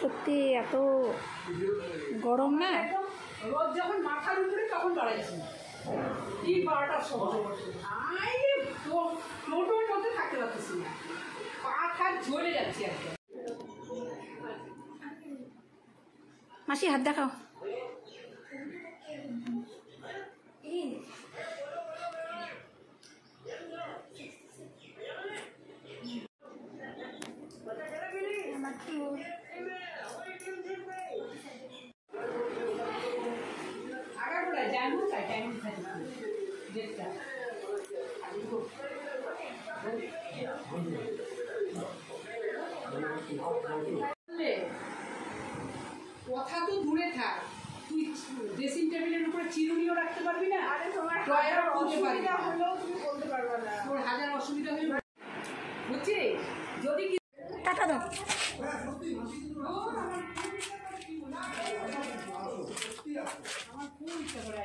সত্যি এত গরম না, রোদ যখন মাথার উপরে তখন বাড়াইছে কি 12টার সময় টোটোর মধ্যে থাকতে পারতেছি না, পা হাত ঝরে যাচ্ছে একদম। মাসি হাত দেখাও। কথা তো দূরে থাক, তুই ড্রেসিং টেবিলের উপরে চিরুনিও রাখতে পারবি না। আরে তোমার অসুবিধা হলেও তুমি বলতে পারবে না, তোর হাজার অসুবিধা হয়ে বুঝছি। যদি টাকা দাও। আমার খুব ইচ্ছা করে